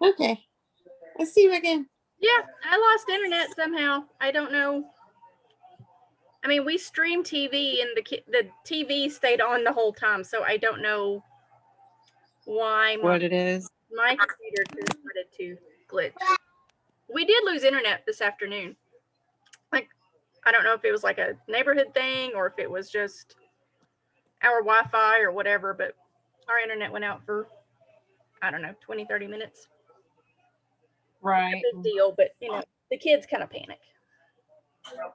Okay. I see you again. Yeah, I lost internet somehow. I don't know. I mean, we stream TV and the TV stayed on the whole time, so I don't know why What it is. my computer decided to glitch. We did lose internet this afternoon. Like, I don't know if it was like a neighborhood thing or if it was just our Wi-Fi or whatever, but our internet went out for, I don't know, 20, 30 minutes. Right. Not a big deal, but you know, the kids kind of panic.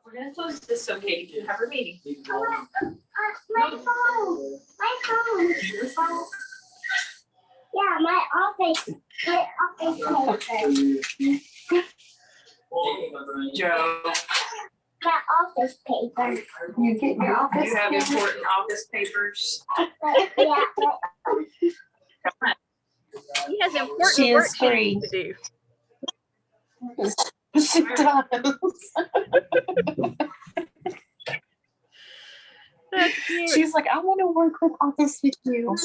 We're gonna close this so Katie can have her meeting. My phone. My phone. Your phone? Yeah, my office. My office paper. Joe, My office paper. You get your office. you have important office papers. Yeah. He has important She is work he free. needs to do. She does. That's cute. She's like, I want to work with office with you.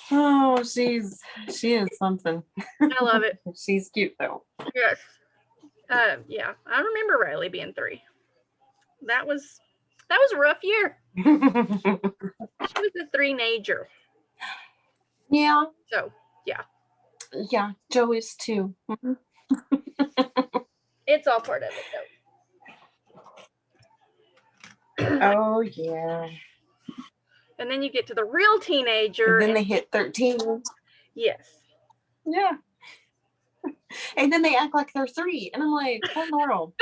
Oh, she is something. I love it. She's cute though. Yes. Yeah, I remember Riley being 3. That was a rough year. She was a 3-nager. Yeah. So yeah, Joe is too. it's all part of it though. Oh yeah. And then you get to the real teenager. And then they hit 13. Yes. Yeah. And then they act like they're 3. And I'm like, what in the world?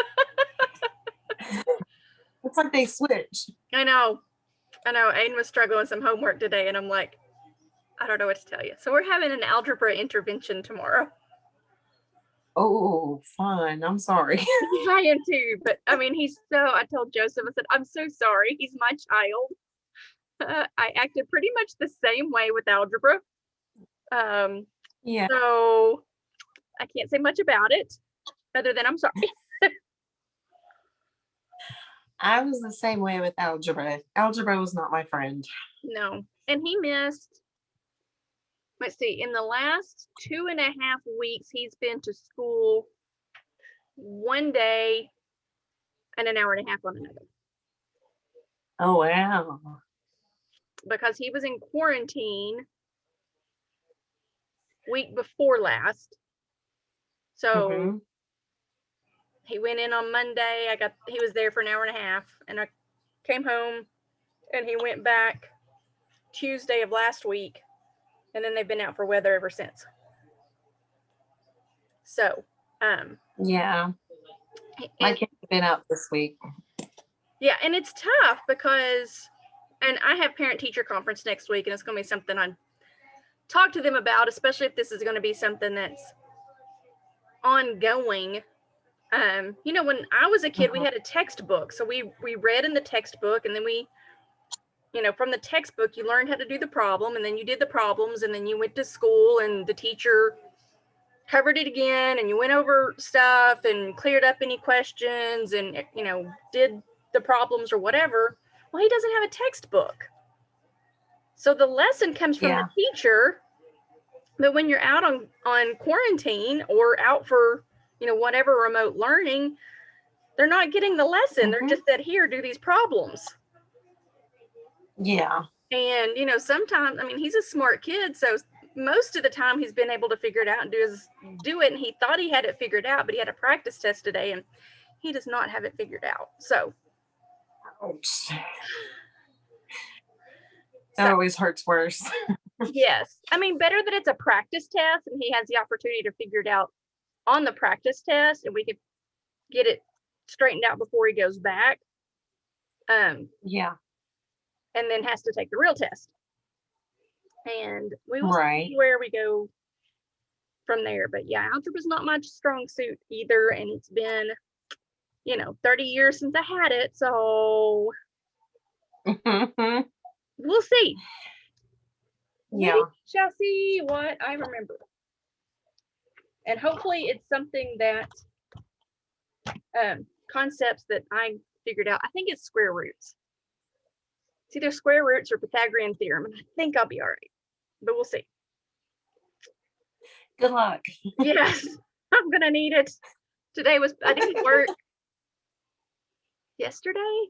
It's like they switch. I know. Aiden was struggling with some homework today, and I'm like, I don't know what to tell you. So we're having an algebra intervention tomorrow. Oh, fun. I'm sorry. I am too, but I mean, I told Joseph, I said, I'm so sorry. He's my child. I acted pretty much the same way with algebra. Yeah. So I can't say much about it other than I'm sorry. I was the same way with algebra. Algebra was not my friend. No. And he missed, let's see, in the last 2.5 weeks, he's been to school one day and an hour and a half on another. Oh, wow. Because he was in quarantine week before last. So he went in on Monday. He was there for an hour and a half, and I came home and he went back Tuesday of last week, and then they've been out for weather ever since. So yeah, my kids have been out this week. Yeah, and it's tough because, and I have parent-teacher conference next week, and it's going to be something I talk to them about, especially if this is going to be something that's ongoing. You know, when I was a kid, we had a textbook, so we read in the textbook, and then we, you know, from the textbook, you learned how to do the problem, and then you did the problems, and then you went to school, and the teacher covered it again, and you went over stuff and cleared up any questions, and, you know, did the problems or whatever. Well, he doesn't have a textbook, so the lesson comes from the teacher. But when you're out on quarantine or out for, you know, whatever remote learning, they're not getting the lesson. They're just that, here, do these problems. Yeah. And, you know, sometimes, I mean, he's a smart kid, so most of the time he's been able to figure it out and do it. And he thought he had it figured out, but he had a practice test today and he does not have it figured out. So. Ouch. That always hurts worse. Yes. I mean, better that it's a practice test and he has the opportunity to figure it out on the practice test and we could get it straightened out before he goes back. Yeah. And then has to take the real test. And we will see where we go from there. But yeah, algebra is not my strong suit either. And it's been, you know, 30 years since I had it. So we'll see. Yeah. We shall see what I remember. And hopefully it's something that, concepts that I figured out. I think it's square roots. It's either square roots or Pythagorean theorem. And I think I'll be all right. But we'll see. Good luck. Yes, I'm gonna need it. I didn't work yesterday.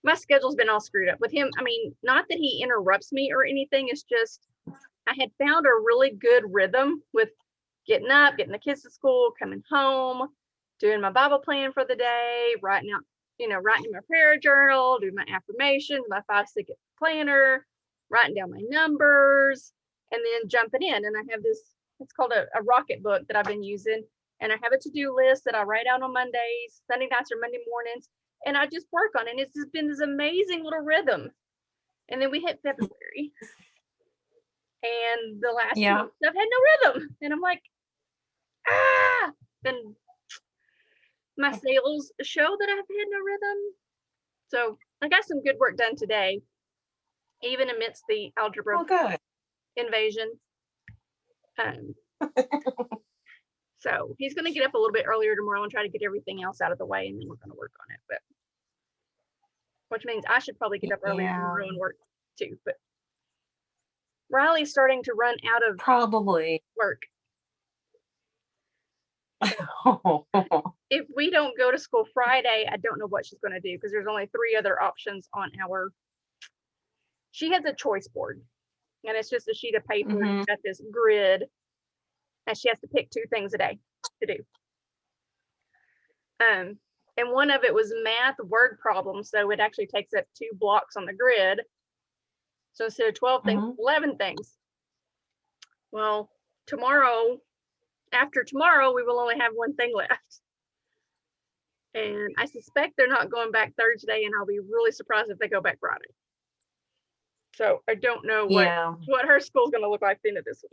My schedule's been all screwed up with him. I mean, not that he interrupts me or anything. It's just I had found a really good rhythm with getting up, getting the kids to school, coming home, doing my Bible plan for the day, writing my prayer journal, doing my affirmations, my 5-second planner, writing down my numbers, and then jumping in. And I have this, it's called a Rocket book that I've been using. And I have a to-do list that I write out on Mondays, Sunday nights or Monday mornings. And I just work on it. And it's just been this amazing little rhythm. And then we hit February. And the last 2 months I've had no rhythm. And I'm like, and my sales show that I've had no rhythm. So I got some good work done today, even amidst the algebra good. invasion. So he's going to get up a little bit earlier tomorrow and try to get everything else out of the way, and then we're going to work on it. But which means I should probably get up earlier tomorrow and work too. But Riley's starting to run out of Probably. work. If we don't go to school Friday, I don't know what she's going to do because there's only 3 other options on she has a choice board, and it's just a sheet of paper. Mhm. It's got this grid, and she has to pick 2 things a day to do. And one of it was math word problems, so it actually takes up 2 blocks on the grid. So instead of 12 things, 11 things. Well, after tomorrow, we will only have 1 thing left. And I suspect they're not going back Thursday, and I'll be really surprised if they go back Friday. So I don't know what her school's going to look like at the end of this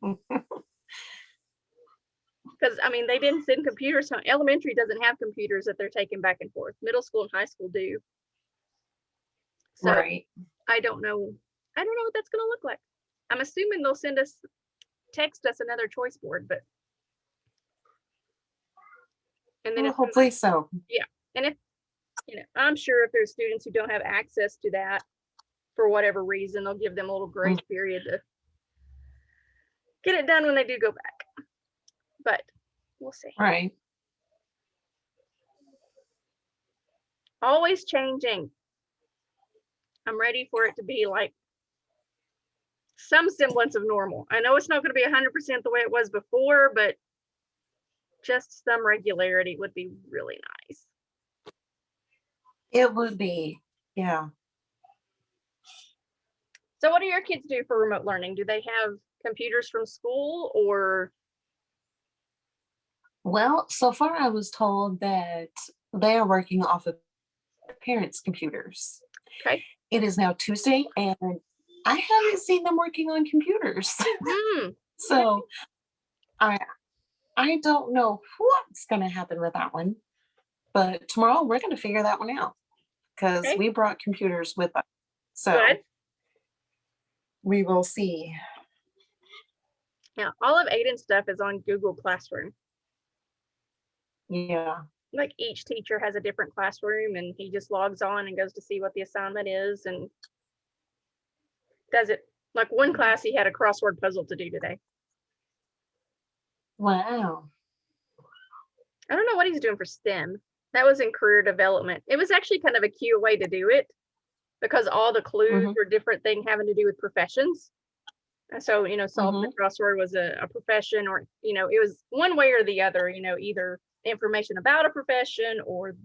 week. Because, I mean, they didn't send computers. So elementary doesn't have computers that they're taking back and forth. Middle school and high school do. So Right. I don't know what that's going to look like. I'm assuming they'll text us another choice board, but. And then Hopefully so. Yeah. And if, I'm sure if there's students who don't have access to that for whatever reason, they'll give them a little grace period to get it done when they do go back. But we'll see. Right. Always changing. I'm ready for it to be like some semblance of normal. I know it's not going to be 100% the way it was before, but just some regularity would be really nice. It would be. Yeah. So what do your kids do for remote learning? Do they have computers from school or? Well, so far I was told that they are working off of their parents' computers. Okay. It is now Tuesday, and I haven't seen them working on computers. So I don't know what's going to happen with that one. But tomorrow we're going to figure that one out because we brought computers with us. So we will see. Yeah, all of Aiden's stuff is on Google Classroom. Yeah. Like each teacher has a different classroom, and he just logs on and goes to see what the assignment is and does it. Like one class, he had a crossword puzzle to do today. Wow. I don't know what he's doing for STEM. That was in career development. It was actually kind of a cute way to do it because all the clues were different things having to do with professions. And so, solving the crossword was a profession, or, it was one way or the other, either information about a profession or,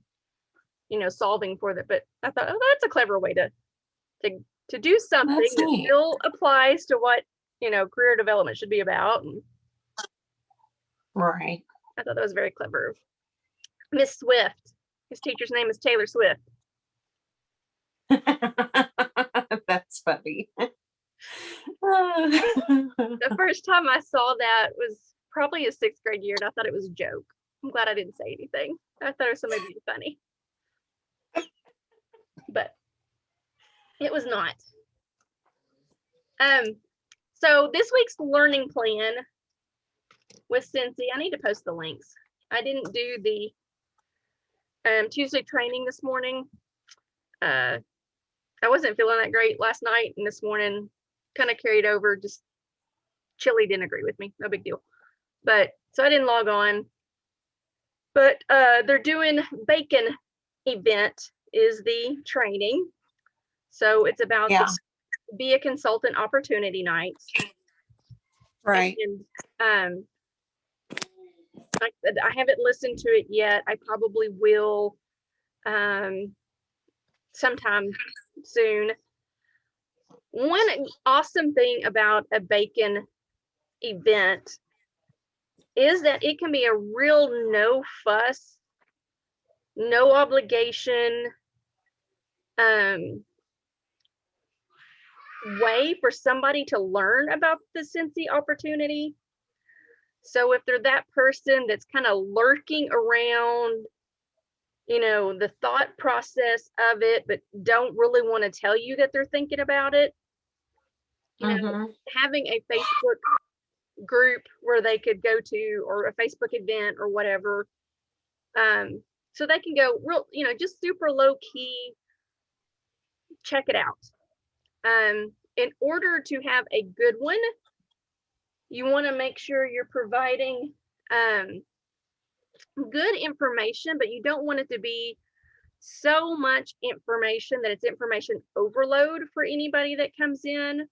solving for that. But I thought, oh, that's a clever way to do something that still applies to what, career development should be about. And right. I thought that was very clever. Miss Swift. His teacher's name is Taylor Swift. That's funny. The first time I saw that was probably his 6th grade year, and I thought it was a joke. I'm glad I didn't say anything. I thought it was somebody being funny. But it was not. So this week's learning plan with Cincy, I need to post the links. I didn't do the Tuesday training this morning. I wasn't feeling that great last night, and this morning kind of carried over. Just Chili didn't agree with me, no big deal. But so I didn't log on. But they're doing bacon event is the training. So it's about Yeah. the Be a Consultant opportunity nights. Right. And like I said, I haven't listened to it yet. I probably will sometime soon. One awesome thing about a bacon event is that it can be a real no fuss, no obligation way for somebody to learn about the Scentsy opportunity. So if they're that person that's kind of lurking around, you know, the thought process of it, but don't really want to tell you that they're thinking about it, you know, having a Facebook group where they could go to, or a Facebook event or whatever, so they can go real, you know, just super low key, check it out. In order to have a good one, you want to make sure you're providing good information, but you don't want it to be so much information that it's information overload for anybody that comes in.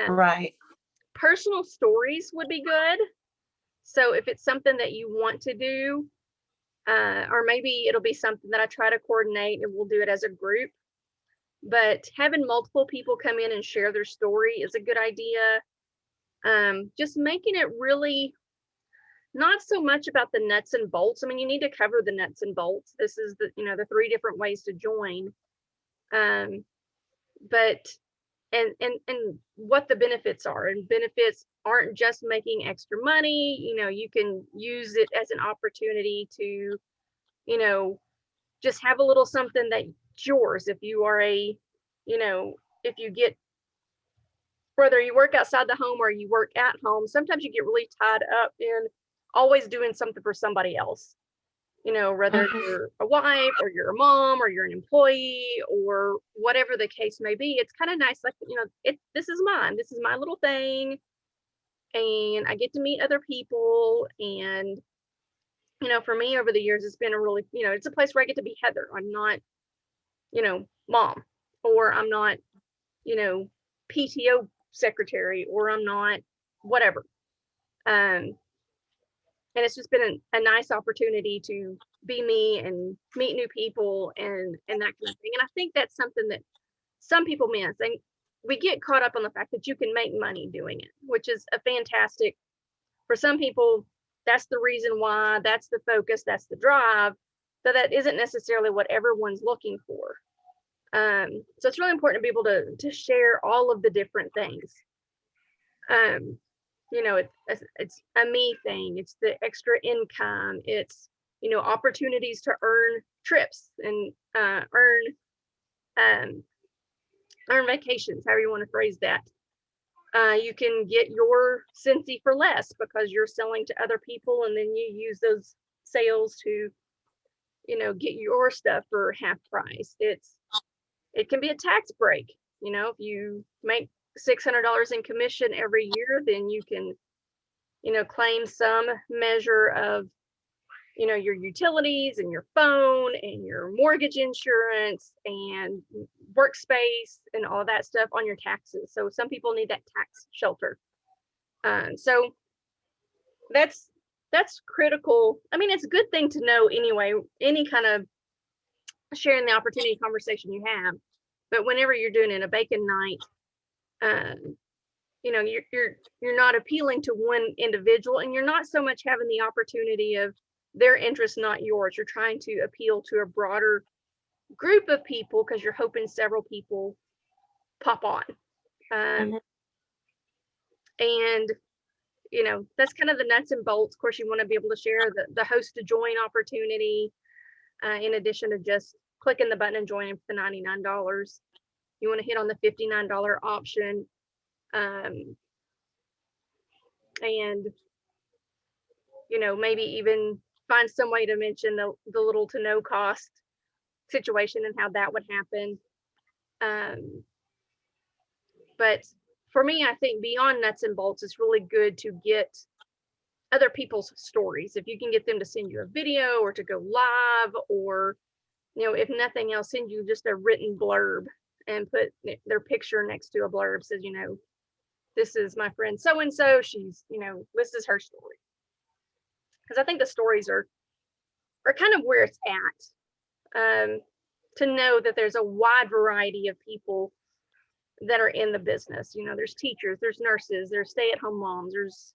Right. Personal stories would be good. So if it's something that you want to do, or maybe it'll be something that I try to coordinate and we'll do it as a group. But having multiple people come in and share their story is a good idea. Just making it really not so much about the nuts and bolts. I mean, you need to cover the nuts and bolts. This is the, you know, the 3 different ways to join. But and what the benefits are. And benefits aren't just making extra money. You know, you can use it as an opportunity to, you know, just have a little something that's yours. If you are a, you know, if you get, whether you work outside the home or you work at home, sometimes you get really tied up in always doing something for somebody else. You know, whether you're a wife or you're a mom or you're an employee or whatever the case may be, it's kind of nice, like, you know, this is mine. This is my little thing. And I get to meet other people. And, you know, for me over the years, it's been a really, you know, it's a place where I get to be Heather. I'm not, you know, mom, or I'm not, you know, PTO secretary, or I'm not whatever. And it's just been a nice opportunity to be me and meet new people and that kind of thing. And I think that's something that some people miss. And we get caught up on the fact that you can make money doing it, which is a fantastic, for some people, that's the reason why, that's the focus, that's the drive. So that isn't necessarily what everyone's looking for. So it's really important to be able to share all of the different things. You know, it's a me thing. It's the extra income. It's, you know, opportunities to earn trips and earn vacations, however you want to phrase that. You can get your Scentsy for less because you're selling to other people, and then you use those sales to, you know, get your stuff for half price. It can be a tax break. You know, if you make $600 in commission every year, then you can, you know, claim some measure of, you know, your utilities and your phone and your mortgage insurance and workspace and all that stuff on your taxes. So some people need that tax shelter. So that's critical. I mean, it's a good thing to know anyway, any kind of sharing the opportunity conversation you have. But whenever you're doing it a bacon night, you know, you're not appealing to one individual, and you're not so much having the opportunity of their interest, not yours. You're trying to appeal to a broader group of people because you're hoping several people pop on. And, you know, that's kind of the nuts and bolts. Of course, you want to be able to share the host to join opportunity, in addition to just clicking the button and joining for the $99. You want to hit on the $59 option. And, you know, maybe even find some way to mention the little to no cost situation and how that would happen. But for me, I think beyond nuts and bolts, it's really good to get other people's stories. If you can get them to send you a video or to go live, or, you know, if nothing else, send you just a written blurb and put their picture next to a blurb, says, you know, this is my friend so-and-so, she's, you know, this is her story. Because I think the stories are kind of where it's at, to know that there's a wide variety of people that are in the business. You know, there's teachers, there's nurses, there's stay-at-home moms, there's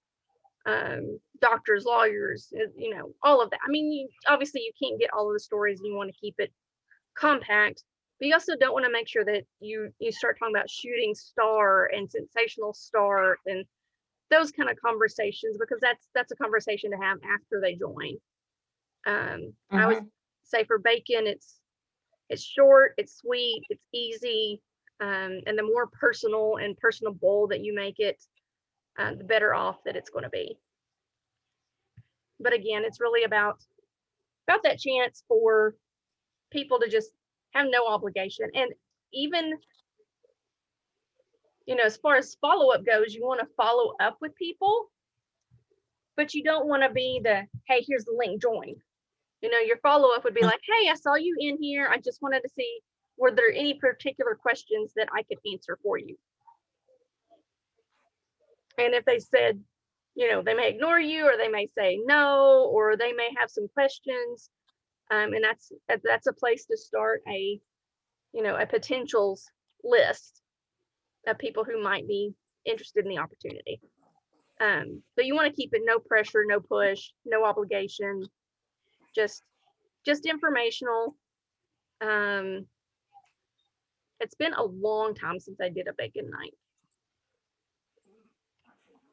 doctors, lawyers, you know, all of that. I mean, obviously you can't get all of the stories, and you want to keep it compact, but you also don't want to make sure that you start talking about shooting star and sensational star and those kind of conversations, because that's a conversation to have after they join. I would say for bacon, it's short, it's sweet, it's easy, and the more personal and personable that you make it, the better off that it's going to be. But again, it's really about that chance for people to just have no obligation. And even, you know, as far as follow-up goes, you want to follow up with people, but you don't want to be the, hey, here's the link, join. You know, your follow-up would be like, hey, I saw you in here, I just wanted to see, were there any particular questions that I could answer for you? And if they said, you know, they may ignore you, or they may say no, or they may have some questions, and that's a place to start a, you know, a potentials list of people who might be interested in the opportunity. But you want to keep it no pressure, no push, no obligation, just informational. It's been a long time since I did a bacon night.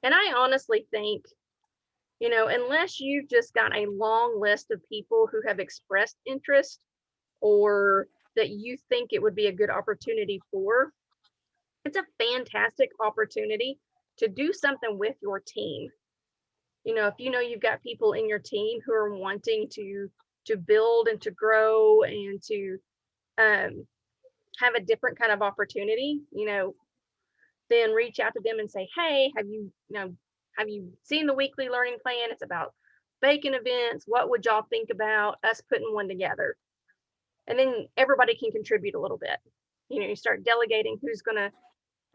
And I honestly think, you know, unless you've just got a long list of people who have expressed interest, or that you think it would be a good opportunity for, it's a fantastic opportunity to do something with your team. You know, if you know you've got people in your team who are wanting to build and to grow and to have a different kind of opportunity, you know, then reach out to them and say, hey, have you seen the weekly learning plan? It's about bacon events. What would y'all think about us putting one together? And then everybody can contribute a little bit. You know, you start delegating who's going to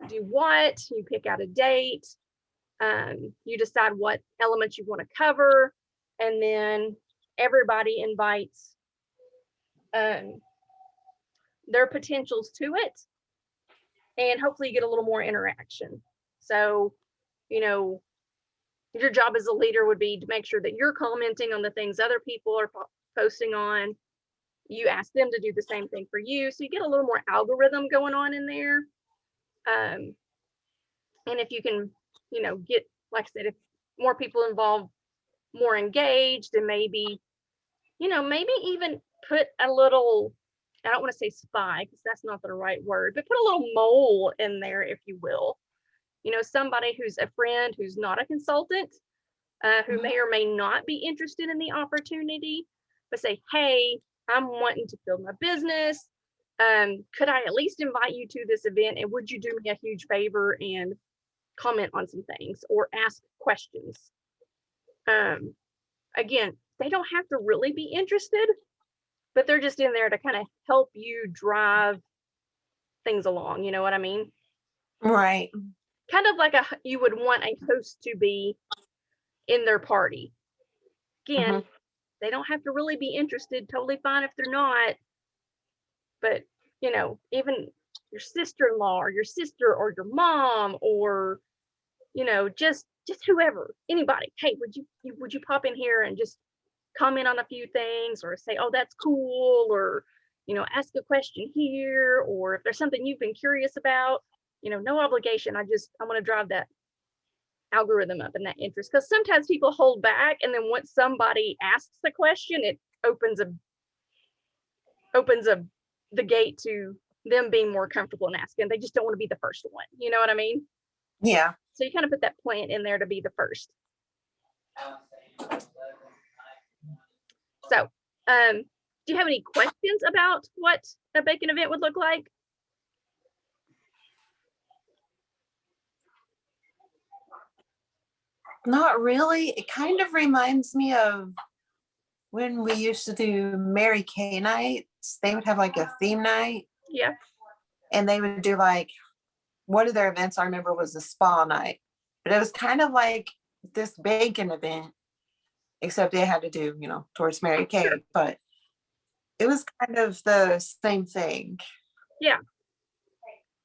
do what, you pick out a date, you decide what elements you want to cover, and then everybody invites their potentials to it, and hopefully you get a little more interaction. So, you know, your job as a leader would be to make sure that you're commenting on the things other people are posting on. You ask them to do the same thing for you, so you get a little more algorithm going on in there. And if you can, you know, get, like I said, if more people involved, more engaged, and maybe, you know, maybe even put a little, I don't want to say spy, because that's not the right word, but put a little mole in there, if you will. You know, somebody who's a friend, who's not a consultant, who may or may not be interested in the opportunity, but say, hey, I'm wanting to build my business. Could I at least invite you to this event? And would you do me a huge favor and comment on some things or ask questions? Again, they don't have to really be interested, but they're just in there to kind of help you drive things along. You know what I mean? Right. Kind of like you would want a host to be in their party. Again, they don't have to really be interested. Totally fine if they're not. But, you know, even your sister-in-law or your sister or your mom, or, you know, just whoever, anybody. Hey, would you pop in here and just comment on a few things, or say, oh, that's cool, or, you know, ask a question here, or if there's something you've been curious about, you know, no obligation. I want to drive that algorithm up and that interest, because sometimes people hold back, and then once somebody asks the question, it opens the gate to them being more comfortable in asking. They just don't want to be the first one. You know what I mean? Yeah. So you kind of put that plant in there to be the first. So, do you have any questions about what a bacon event would look like? Not really. It kind of reminds me of when we used to do Mary Kay nights. They would have like a theme night, Yeah. and they would do like one of their events I remember was a spa night. But it was kind of like this bacon event, except they had to do, towards Mary Kay. Sure. But it was kind of the same thing. Yeah.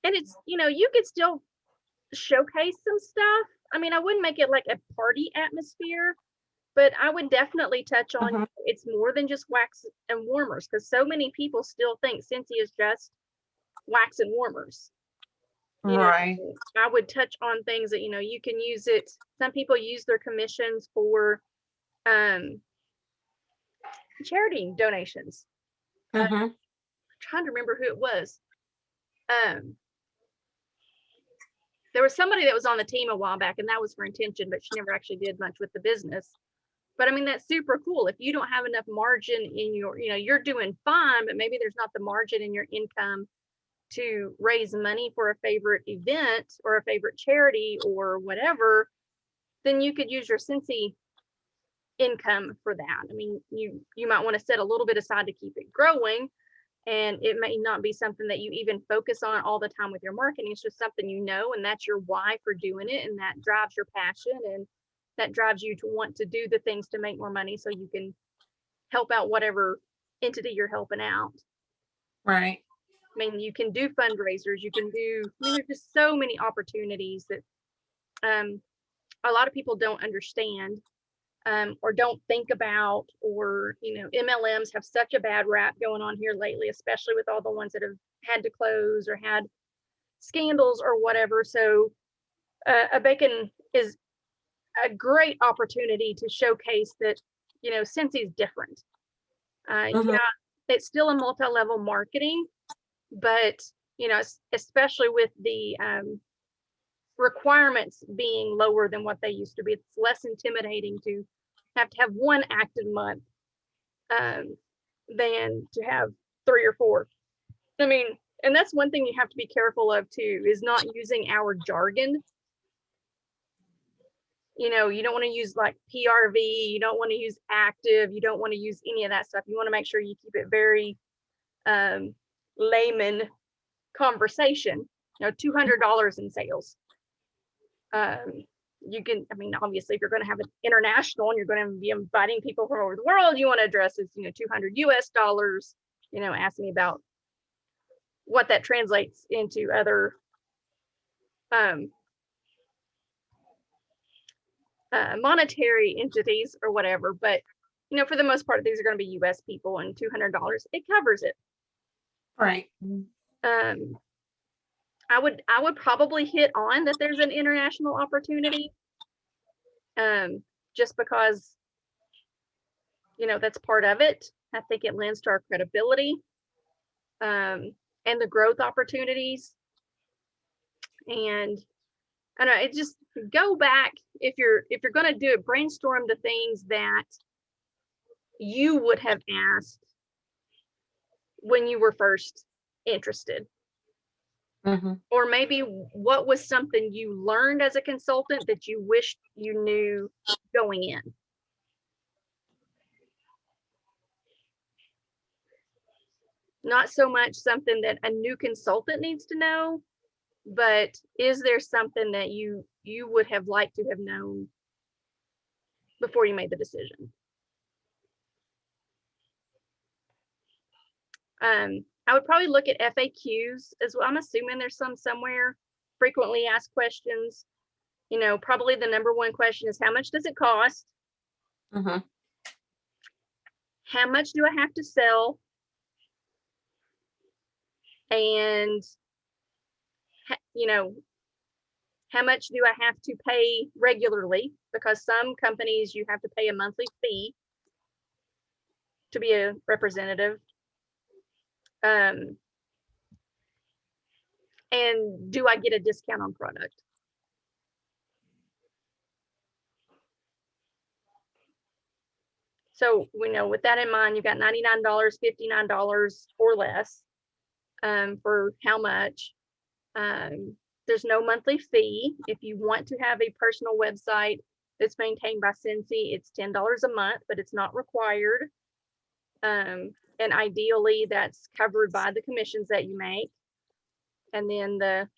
And it's, you could still showcase some stuff. I mean, I wouldn't make it like a party atmosphere, but I would definitely touch on it's more than just wax and warmers, because so many people still think Scentsy is just wax and warmers. Right. I would touch on things that, you can use it. Some people use their commissions for charity donations. I'm trying to remember who it was. There was somebody that was on the team a while back, and that was for intention, but she never actually did much with the business. But I mean, that's super cool. If you don't have enough margin in your, you're doing fine, but maybe there's not the margin in your income to raise money for a favorite event or a favorite charity or whatever, then you could use your Scentsy income for that. I mean, you might want to set a little bit aside to keep it growing. And it may not be something that you even focus on all the time with your marketing. It's just something and that's your why for doing it. And that drives your passion, and that drives you to want to do the things to make more money so you can help out whatever entity you're helping out. Right. I mean, you can do fundraisers. You can do, there's just so many opportunities that a lot of people don't understand. Or don't think about, or MLMs have such a bad rap going on here lately, especially with all the ones that have had to close or had scandals or whatever. So a bacon is a great opportunity to showcase that Scentsy is different. Yeah, it's still a multi-level marketing, but especially with the requirements being lower than what they used to be, it's less intimidating to have one active month than to have 3 or 4. I mean, and that's one thing you have to be careful of too, is not using our jargon. You don't want to use like PRV, you don't want to use active, you don't want to use any of that stuff. You want to make sure you keep it very layman conversation. $200 in sales. You can, I mean, obviously, if you're going to have an international and you're going to be inviting people from over the world, you want to address it, $200 US, ask me about what that translates into other monetary entities or whatever. But, for the most part, these are going to be US people, and $200, it covers it. Right. I would probably hit on that there's an international opportunity, just because, that's part of it. I think it lends to our credibility, and the growth opportunities. And I don't know, it just go back, if you're going to do it, brainstorm the things that you would have asked when you were first interested. Or maybe what was something you learned as a consultant that you wished you knew going in. Not so much something that a new consultant needs to know, but is there something that you would have liked to have known before you made the decision? I would probably look at FAQs as well. I'm assuming there's some somewhere. Frequently asked questions. Probably the number one question is, how much does it cost? How much do I have to sell? And, how much do I have to pay regularly? Because some companies you have to pay a monthly fee to be a representative. And do I get a discount on product? So with that in mind, you've got $99, $59 or less for how much. There's no monthly fee. If you want to have a personal website It's maintained by Cincy. It's $10 a month, but it's not required. And ideally that's covered by the commissions that you make. And then the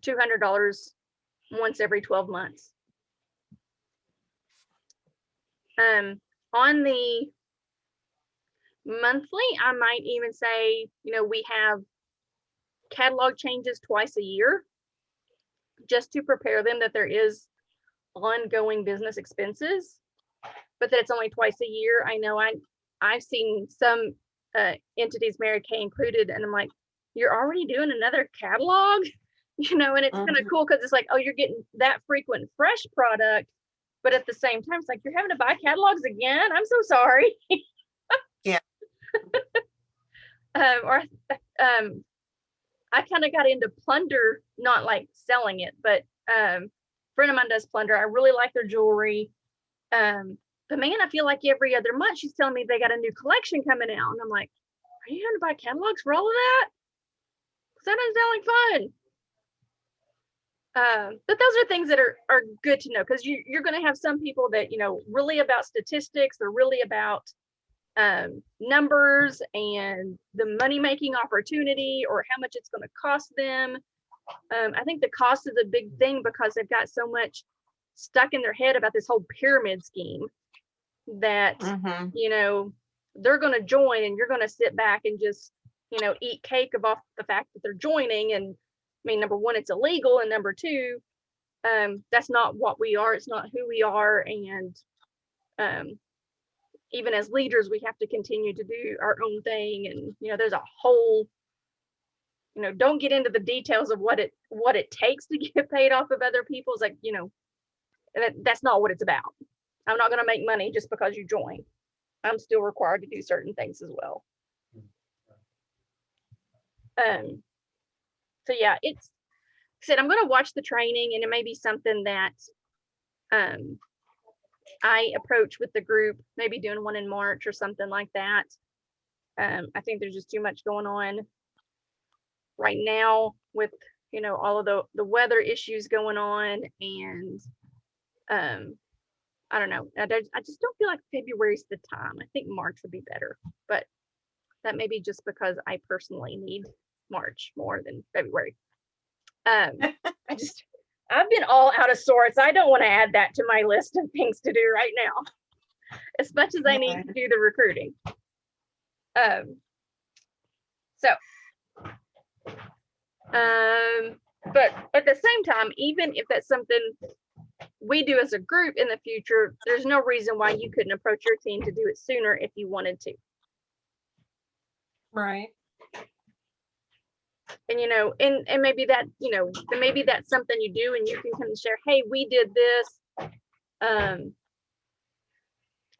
$200 once every 12 months. On the monthly, I might even say, we have catalog changes twice a year, just to prepare them that there is ongoing business expenses, but that it's only twice a year. I know I've seen some entities, Mary Kay included, and I'm like, you're already doing another catalog, and it's kind of cool because it's like, oh, you're getting that frequent fresh product, but at the same time, it's like you're having to buy catalogs again. I'm so sorry. Yeah. I kind of got into Plunder, not like selling it, but a friend of mine does Plunder. I really like their jewelry. But man, I feel like every other month she's telling me they got a new collection coming out. And I'm like, are you going to buy catalogs for all of that? Because that doesn't sound like fun. But those are things that are good to know, because you're going to have some people that, really about statistics. They're really about numbers and the money-making opportunity or how much it's going to cost them. I think the cost is a big thing because they've got so much stuck in their head about this whole pyramid scheme that, they're going to join and you're going to sit back and just, eat cake off the fact that they're joining. And I mean, number one, it's illegal. And number two, that's not what we are. It's not who we are. And even as leaders, we have to continue to do our own thing. And, there's a whole, don't get into the details of what it takes to get paid off of other people. It's like, that's not what it's about. I'm not going to make money just because you join. I'm still required to do certain things as well. So yeah, it's said I'm going to watch the training, and it may be something that I approach with the group, maybe doing one in March or something like that. I think there's just too much going on right now with, all of the weather issues going on. And I don't know. I just don't feel like February's the time. I think March would be better, but that may be just because I personally need March more than February. I've been all out of sorts. I don't want to add that to my list of things to do right now, as much as I need to do the recruiting. But at the same time, even if that's something we do as a group in the future, there's no reason why you couldn't approach your team to do it sooner if you wanted to. Right. And, and maybe that, maybe that's something you do and you can kind of share, hey, we did this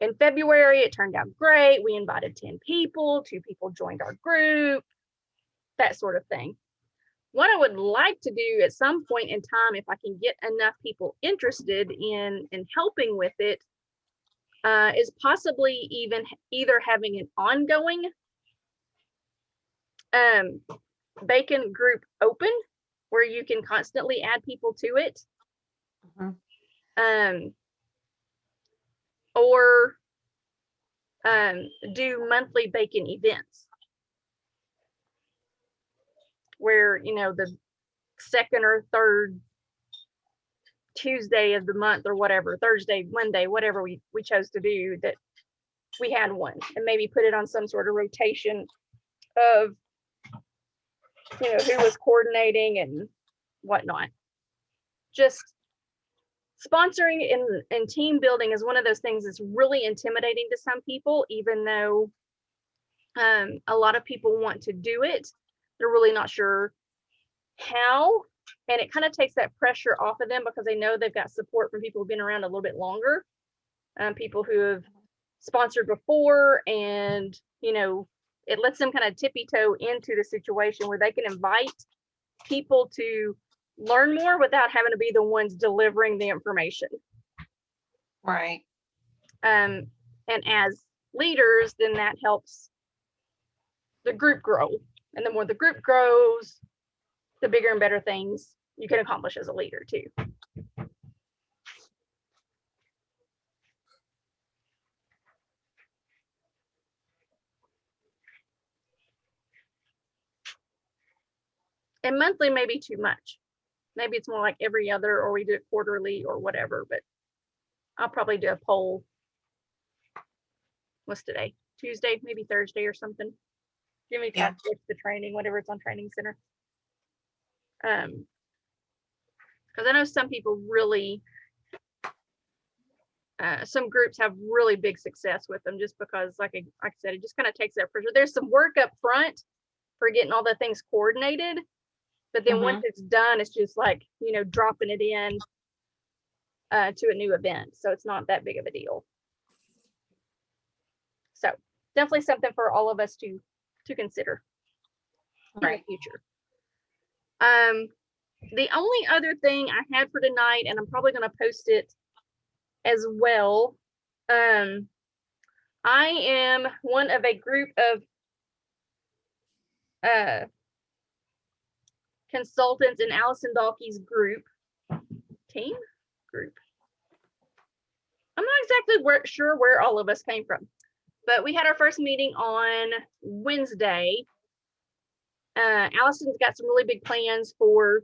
in February. It turned out great. We invited 10 people, 2 people joined our group, that sort of thing. What I would like to do at some point in time, if I can get enough people interested in helping with it, is possibly even either having an ongoing Bacon group open where you can constantly add people to it, or do monthly Bacon events where the second or third Tuesday of the month or whatever, Thursday, Monday, whatever we chose to do, that we had one, and maybe put it on some sort of rotation of who was coordinating and whatnot. Just sponsoring and team building is one of those things that's really intimidating to some people, even though a lot of people want to do it. They're really not sure how, and it kind of takes that pressure off of them because they know they've got support from people who've been around a little bit longer, people who have sponsored before, and it lets them kind of tippy toe into the situation where they can invite people to learn more without having to be the ones delivering the information. Right. And as leaders, then that helps the group grow. And the more the group grows, the bigger and better things you can accomplish as a leader too. And monthly may be too much. Maybe it's more like every other, or we do it quarterly or whatever, but I'll probably do a poll. What's today? Tuesday, maybe Thursday or something. Give me time to get to the training, whatever it's on Training Center. Because I know some people really, some groups have really big success with them just because, like I said, it just kind of takes that pressure. There's some work up front for getting all the things coordinated, but then once it's done, it's just like, you know, dropping it in to a new event. So it's not that big of a deal. So definitely something for all of us to consider in the future. The only other thing I had for tonight, and I'm probably going to post it as well. I am one of a group of consultants in Allison Dalkey's group. I'm not exactly sure where all of us came from, but we had our first meeting on Wednesday. Allison's got some really big plans for,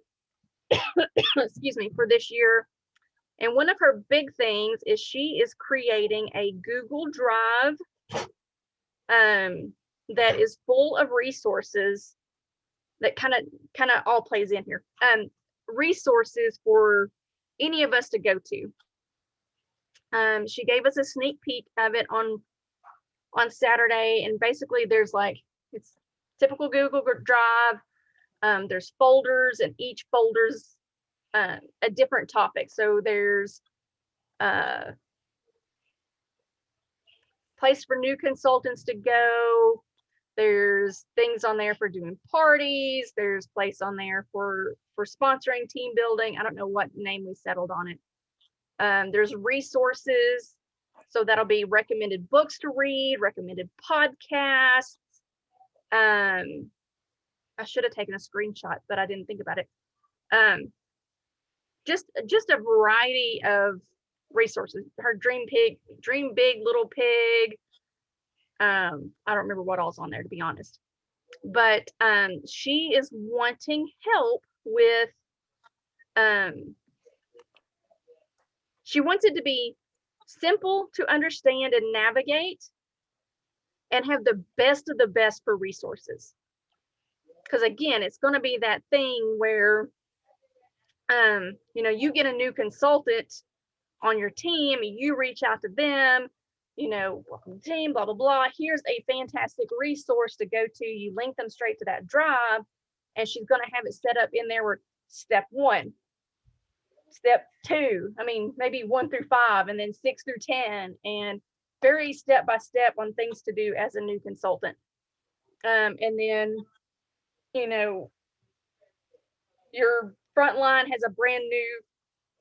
excuse me, for this year. And one of her big things is she is creating a Google Drive that is full of resources that kind of all plays in here. Resources for any of us to go to. She gave us a sneak peek of it on Saturday, and basically there's like, it's typical Google Drive. There's folders, and each folder's a different topic. So there's place for new consultants to go. There's things on there for doing parties. There's place on there for sponsoring team building. I don't know what name we settled on it. There's resources. So that'll be recommended books to read, recommended podcasts. I should have taken a screenshot, but I didn't think about it. Just a variety of resources. Her Dream Big, Little Pig. I don't remember what all's on there, to be honest. But she is wanting help with, she wants it to be simple to understand and navigate, and have the best of the best for resources. Because again, it's going to be that thing where, you know, you get a new consultant on your team, and you reach out to them, you know, welcome to the team, blah, blah, blah. Here's a fantastic resource to go to. You link them straight to that drive, and she's going to have it set up in there where step 1, step 2, I mean, maybe 1 through 5, and then 6 through 10, and very step by step on things to do as a new consultant. And then, you know, your front line has a brand new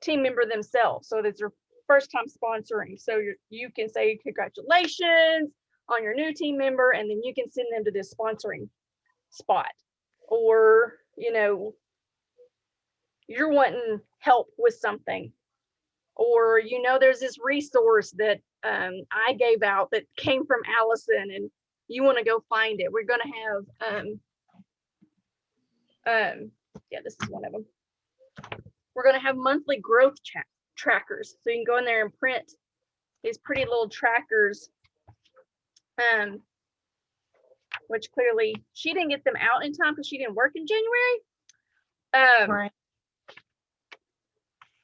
team member themselves. So that's their first time sponsoring. So you can say congratulations on your new team member, and then you can send them to this sponsoring spot. Or, you know, you're wanting help with something, or, you know, there's this resource that I gave out that came from Allison, and you want to go find it. We're going to have, yeah, this is one of them. We're going to have monthly growth trackers. So you can go in there and print these pretty little trackers, which clearly she didn't get them out in time because she didn't work in January. Right.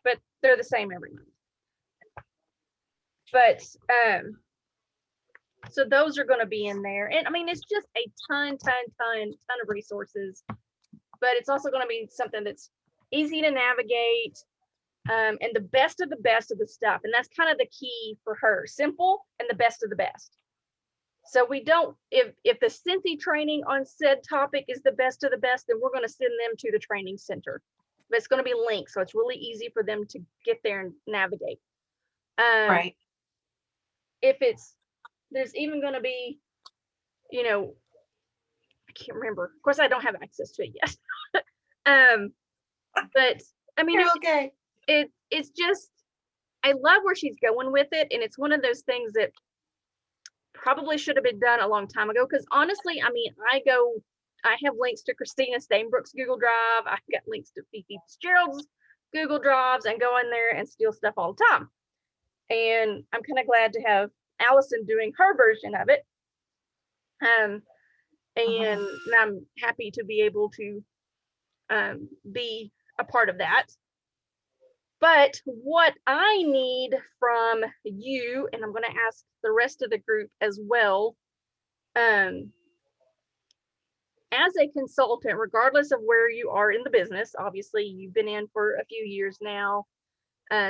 But they're the same every month. But so those are going to be in there. And I mean, it's just a ton of resources, but it's also going to be something that's easy to navigate, and the best of the stuff. And that's kind of the key for her: simple and the best of the best. So we don't, if the Cincy training on said topic is the best of the best, then we're going to send them to the training center. But it's going to be linked, so it's really easy for them to get there and navigate. Right. If there's even going to be, you know, I can't remember. Of course, I don't have access to it yet. But I mean, okay. It's just, I love where she's going with it, and it's one of those things that probably should have been done a long time ago. Because honestly, I mean, I go I have links to Christina Stainbrook's Google Drive. I've got links to Fifi Fitzgerald's Google Drives, and go in there and steal stuff all the time. And I'm kind of glad to have Allison doing her version of it. And I'm happy to be able to be a part of that. But what I need from you, and I'm going to ask the rest of the group as well, as a consultant, regardless of where you are in the business, obviously you've been in for a few years now,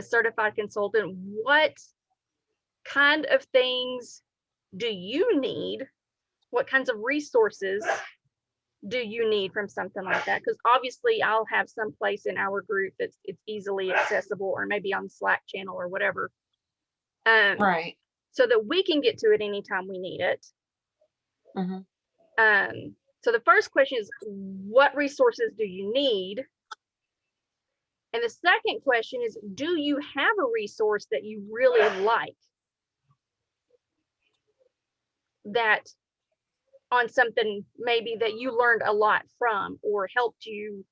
certified consultant, what kind of things do you need? What kinds of resources do you need from something like that? Because obviously I'll have some place in our group that's it's easily accessible, or maybe on the Slack channel or whatever. Right. So that we can get to it anytime we need it. So the first question is, what resources do you need? And the second question is, do you have a resource that you really like? That on something maybe that you learned a lot from or helped you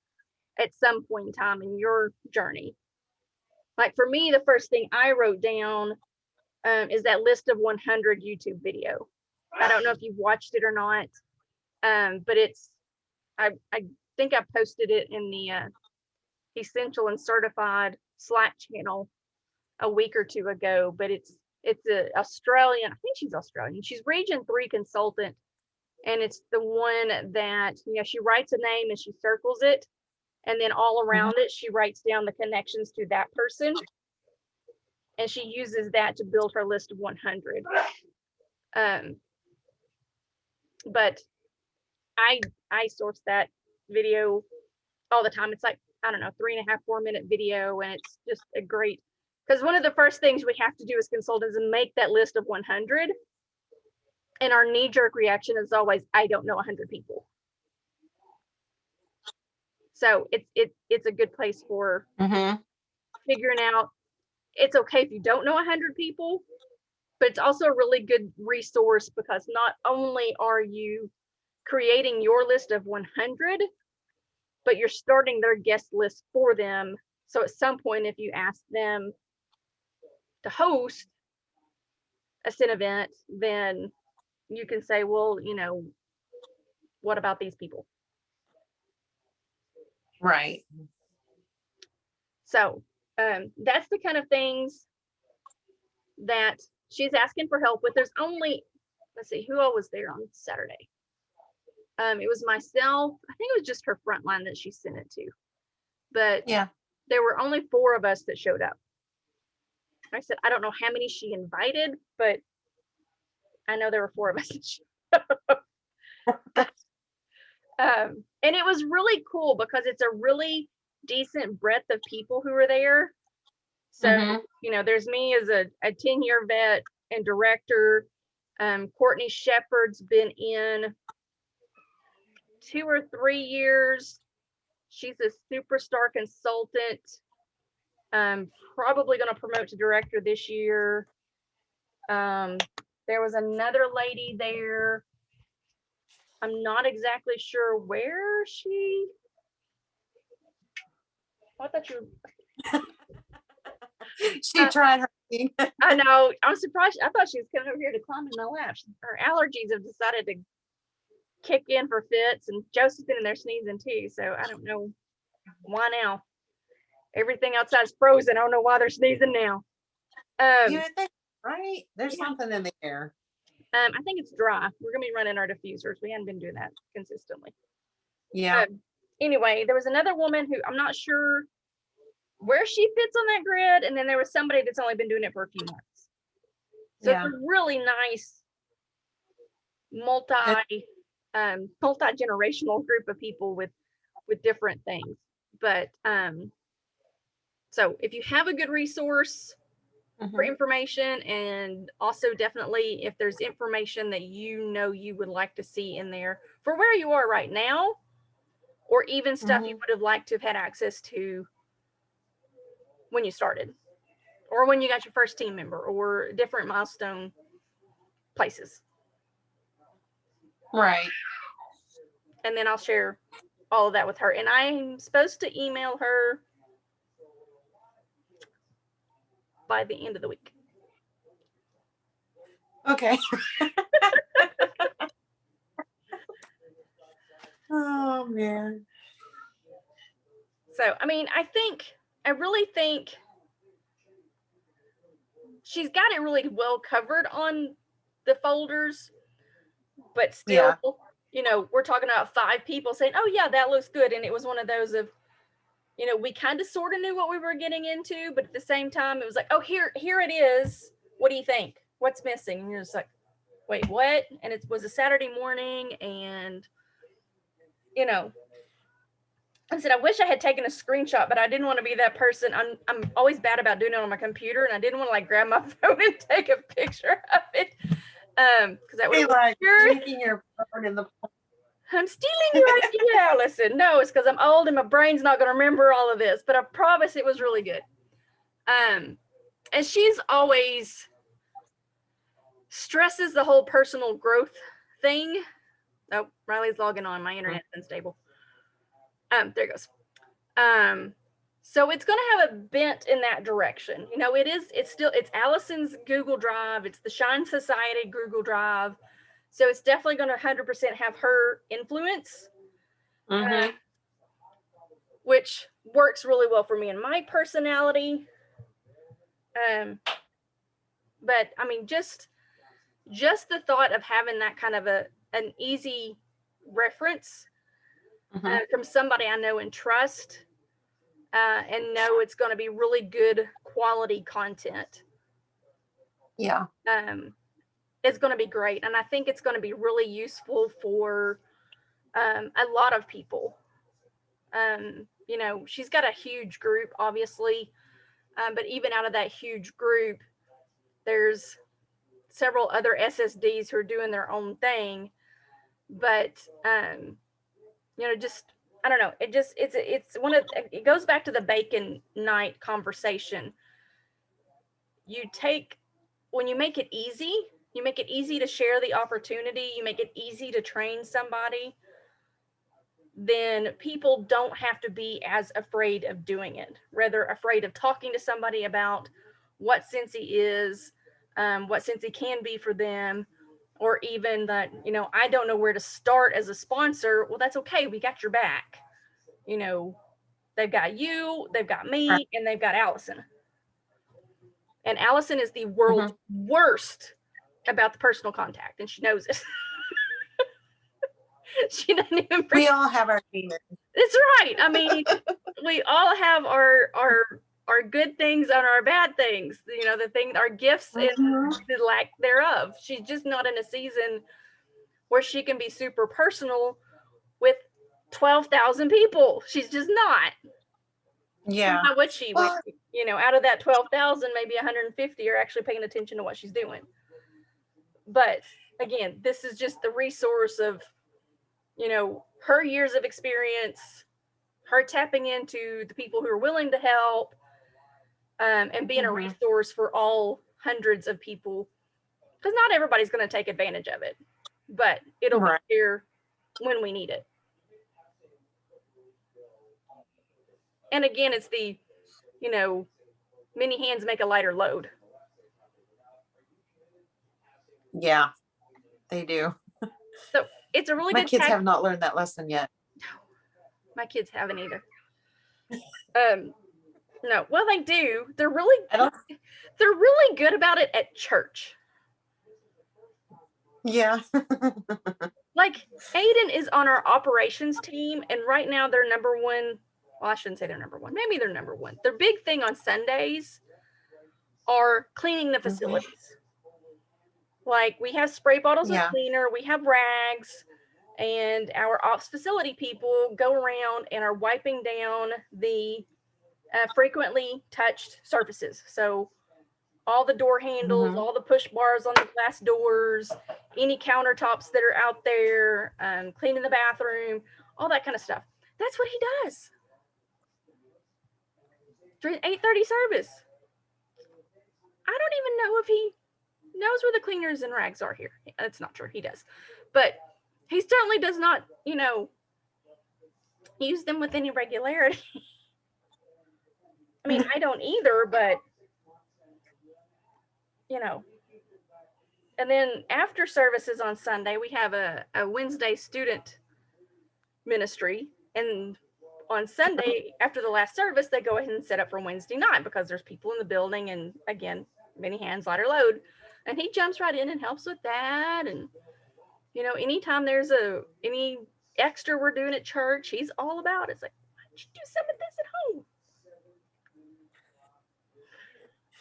at some point in time in your journey. Like for me, the first thing I wrote down is that list of 100 YouTube video. I don't know if you've watched it or not, but it's, I think I posted it in the Essential and Certified Slack channel a week or two ago, but it's a Australian, I think she's Australian. She's Region 3 consultant. And it's the one that, you know, she writes a name and she circles it. And then all around it, she writes down the connections to that person. And she uses that to build her list of 100. But I source that video all the time. It's like, I don't know, 3.5, 4 minute video. And it's just a great, because one of the first things we have to do as consultants is make that list of 100. And our knee-jerk reaction is always, I don't know 100 people. So it's a good place for figuring out, it's okay if you don't know 100 people, but it's also a really good resource because not only are you creating your list of 100, but you're starting their guest list for them. So at some point, if you ask them to host a SIN event, then you can say, well, you know, what about these people? Right. So that's the kind of things that she's asking for help with. There's only, let's see, who all was there on Saturday? It was myself. I think it was just her frontline that she sent it to. But yeah, there were only 4 of us that showed up. I said, I don't know how many she invited, but I know there were 4 of us that showed up. And it was really cool because it's a really decent breadth of people who are there. So, you know, there's me as a 10-year vet and director. Courtney Shepard's been in 2 or 3 years. She's a superstar consultant. Probably going to promote to director this year. There was another lady there. I'm not exactly sure where she. I thought you. She tried her thing. I know. I'm surprised. I thought she was coming over here to climb in my lap. Her allergies have decided to kick in for fits, and Joseph's been in there sneezing too. So I don't know why now. Everything outside's frozen. I don't know why they're sneezing now. You would think, right? There's something in the air. I think it's dry. We're gonna be running our diffusers. We hadn't been doing that consistently. Yeah. Anyway, there was another woman who I'm not sure where she fits on that grid, and then there was somebody that's only been doing it for a few months. So it's a really nice multi-generational group of people with different things. But so if you have a good resource for information, and also definitely if there's information that you know you would like to see in there for where you are right now, or even stuff you would have liked to have had access to when you started, or when you got your first team member, or different milestone places. Right. And then I'll share all of that with her. And I'm supposed to email her by the end of the week. Okay. Oh man. So, I mean, I really think she's got it really well covered on the folders, but still, you know, we're talking about 5 people saying, oh yeah, that looks good. And it was one of those of, you know, we kind of sort of knew what we were getting into, but at the same time, it was like, oh, here it is. What do you think? What's missing? And you're just like, wait, what? And it was a Saturday morning, and, you know, I said, I wish I had taken a screenshot, but I didn't want to be that person. I'm always bad about doing it on my computer, and I didn't want to like grab my phone and take a picture of it. Because that would like drinking your phone in the. I'm stealing your idea, Allison. No, it's because I'm old and my brain's not going to remember all of this, but I promise it was really good. And she's always stresses the whole personal growth thing. Oh, Riley's logging on. My internet's unstable. There it goes. So it's going to have a bent in that direction. You know, it's Allison's Google Drive. It's the Shine Society Google Drive. So it's definitely going to 100% have her influence, which works really well for me and my personality. But I mean, just the thought of having that kind of an easy reference from somebody I know and trust, and know it's going to be really good quality content. Yeah. It's going to be great. And I think it's going to be really useful for a lot of people. You know, she's got a huge group, obviously. But even out of that huge group, there's several other SSDs who are doing their own thing. But, you know, just, I don't know. It goes back to the bacon night conversation. When you make it easy, you make it easy to share the opportunity, you make it easy to train somebody, then people don't have to be as afraid of doing it, rather afraid of talking to somebody about what Scentsy is, what Scentsy can be for them, or even that, you know, I don't know where to start as a sponsor. Well, that's okay. We got your back. You know, they've got you, they've got me, and they've got Allison. And Allison is the world's worst about the personal contact, and she knows it. She doesn't even. We all have our demons. That's right. I mean, we all have our good things and our bad things. You know, our gifts and the lack thereof. She's just not in a season where she can be super personal with 12,000 people. She's just not. Yeah. How would she? Well, you know, out of that 12,000, maybe 150 are actually paying attention to what she's doing. But again, this is just the resource of, you know, her years of experience, her tapping into the people who are willing to help, and being a resource for all hundreds of people. Because not everybody's going to take advantage of it, but it'll be here when we need it. And again, it's the, you know, many hands make a lighter load. Yeah, they do. So it's a really My good. kids have not learned that lesson yet. No, my kids haven't either. No, well, they do. They're really good about it at church. Yeah. Like Aiden is on our operations team, and right now they're number one. Well, I shouldn't say they're number one. Maybe they're number one. Their big thing on Sundays are cleaning the facilities. Like we have spray bottles of cleaner, we have rags, and our ops facility people go around and are wiping down the frequently touched surfaces. So all the door handles, all the push bars on the glass doors, any countertops that are out there, cleaning the bathroom, all that kind of stuff. That's what he does. During 8:30 service. I don't even know if he knows where the cleaners and rags are here. That's not true. He does. But he certainly does not, use them with any regularity. I mean, I don't either, but and then after services on Sunday, we have a Wednesday student ministry, and on Sunday after the last service, they go ahead and set up for Wednesday night because there's people in the building, and again, many hands, lighter load, and he jumps right in and helps with that. And anytime there's any extra we're doing at church, he's all about it. It's like, why don't you do some of this at home?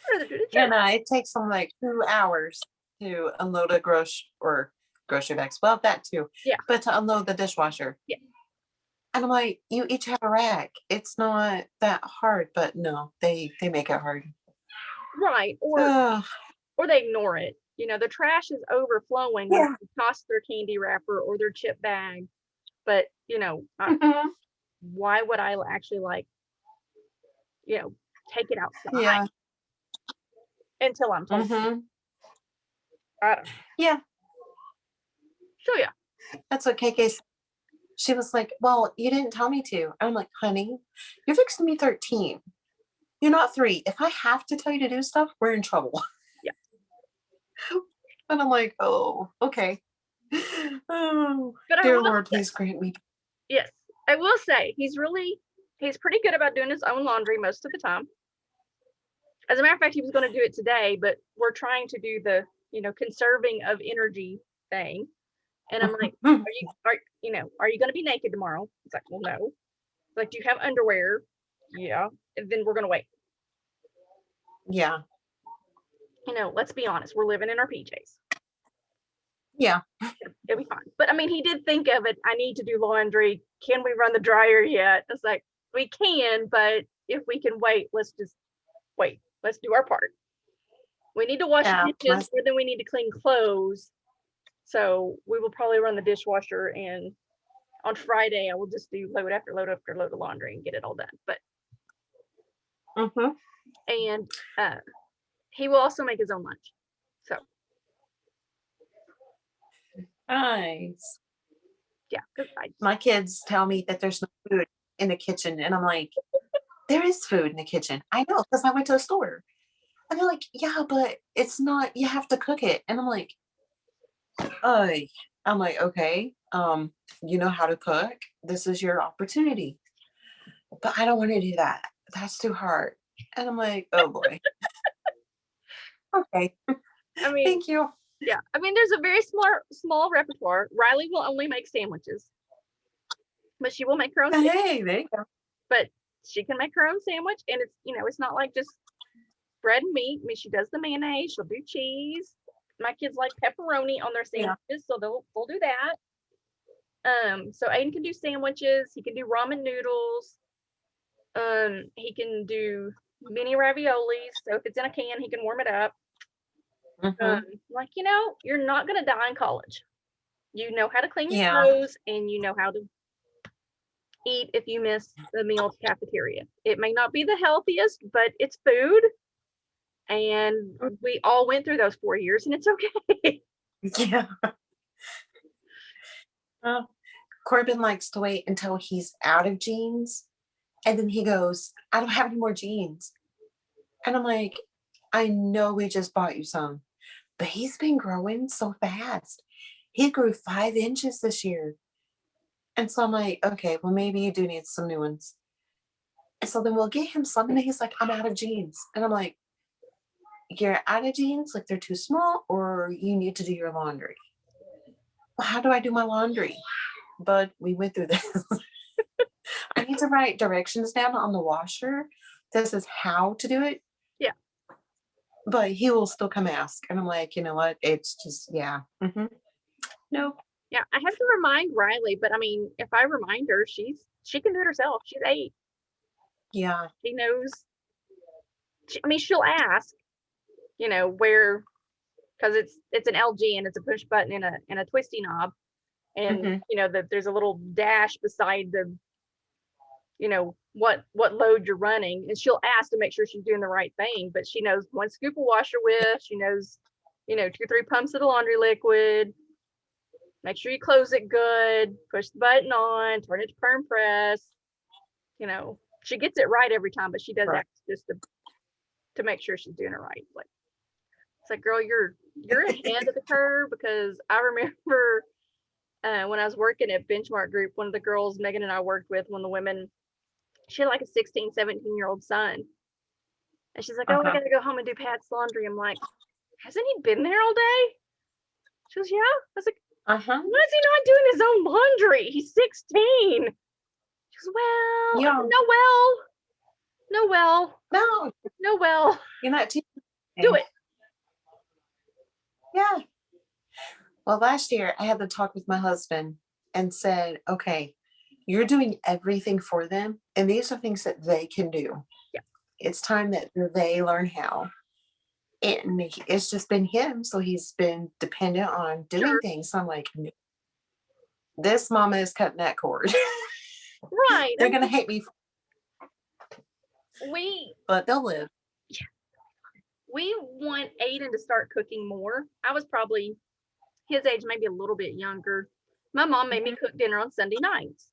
I'd rather do it at church. Yeah, no, it takes them like 2 hours to unload a grocery bags. Well, that too. Yeah. But to unload the dishwasher. Yeah. And I'm like, you each have a rack. It's not that hard, but no, they make it hard. Right. Or they ignore it. The trash is overflowing when they toss their candy wrapper or their chip bag. But, why would I actually take it outside? Yeah. Until I'm told. Mm-hmm. I don't know. Yeah. So yeah. That's what KK said. She was like, well, you didn't tell me to. I'm like, honey, you're fixing to be 13. You're not 3. If I have to tell you to do stuff, we're in trouble. Yeah. And I'm like, oh, okay. Oh, but dear Lord, please grant me. Yes. I will say he's pretty good about doing his own laundry most of the time. As a matter of fact, he was going to do it today, but we're trying to do the, conserving of energy thing. And I'm like, are you going to be naked tomorrow? It's like, well, no. Like, do you have underwear? Yeah. And then we're going to wait. Yeah. Let's be honest. We're living in our PJs. Yeah. It'll be fine. But I mean, he did think of it. I need to do laundry. Can we run the dryer yet? It's like, we can, but if we can wait, let's just wait. Let's do our part. We need to wash dishes more than we need to clean clothes. So we will probably run the dishwasher, and on Friday I will just do load after load after load of laundry and get it all done. But and he will also make his own lunch. So nice. Yeah. My kids tell me that there's no food in the kitchen, and I'm like, there is food in the kitchen. I know, because I went to a store. And they're like, yeah, but it's not, you have to cook it. And I'm like, okay, you know how to cook. This is your opportunity. But I don't want to do that. That's too hard. And I'm like, oh boy. Okay. I mean, thank you. Yeah. I mean, there's a very small repertoire. Riley will only make sandwiches, but she will make her own sandwich. Hey, there you go. But she can make her own sandwich, and it's, it's not like just bread and meat. I mean, she does the mayonnaise, she'll do cheese. My kids like pepperoni on their sandwiches, so they'll do that. So Aiden can do sandwiches, he can do ramen noodles, he can do mini raviolis. So if it's in a can, he can warm it up. Like, you're not gonna die in college. You know how to clean your clothes, and you know how to eat if you miss the meal at the cafeteria. It may not be the healthiest, but it's food. And we all went through those 4 years, and it's okay. Yeah. Corbin likes to wait until he's out of jeans. And then he goes, I don't have any more jeans. And I'm like, I know we just bought you some, but he's been growing so fast. He grew 5 inches this year. And so I'm like, okay, well, maybe you do need some new ones. And so then we'll get him some. And he's like, I'm out of jeans. And I'm like, you're out of jeans? Like they're too small, or you need to do your laundry? Well, how do I do my laundry? But we went through this. I need to write directions down on the washer. This is how to do it. Yeah. But he will still come ask. And I'm like, you know what? It's just, yeah. Nope. Yeah, I have to remind Riley, but I mean, if I remind her, she can do it herself. She's 8. Yeah. She knows. She'll ask, where, because it's an LG and it's a push button and a twisty knob, and there's a little dash beside the, what load you're running, and she'll ask to make sure she's doing the right thing. But she knows 1 scoop of washer whisk. She knows, 2 or 3 pumps of the laundry liquid. make sure you close it good, push the button on, turn it to perm press. You know, she gets it right every time, but she does that just to make sure she's doing it right. Like, it's like, girl, you're ahead of the curve, because I remember when I was working at Benchmark Group, one of the girls Megan and I worked with, one of the women, she had like a 16, 17-year-old son. And she's like, oh, I gotta go home and do Pat's laundry. I'm like, hasn't he been there all day? She goes, yeah. I was like, why is he not doing his own laundry? He's 16. She goes, well, Yeah. no, well. You're not teaching. Do it. Yeah. Well, last year I had to talk with my husband and said, okay, you're doing everything for them, and these are things that they can do. Yeah. It's time that they learn how. And it's just been him, so he's been dependent on doing things. So I'm like, this mama is cutting that cord. Right. They're gonna hate me. But they'll live. Yeah. We want Aiden to start cooking more. I was probably his age, maybe a little bit younger. My mom made me cook dinner on Sunday nights.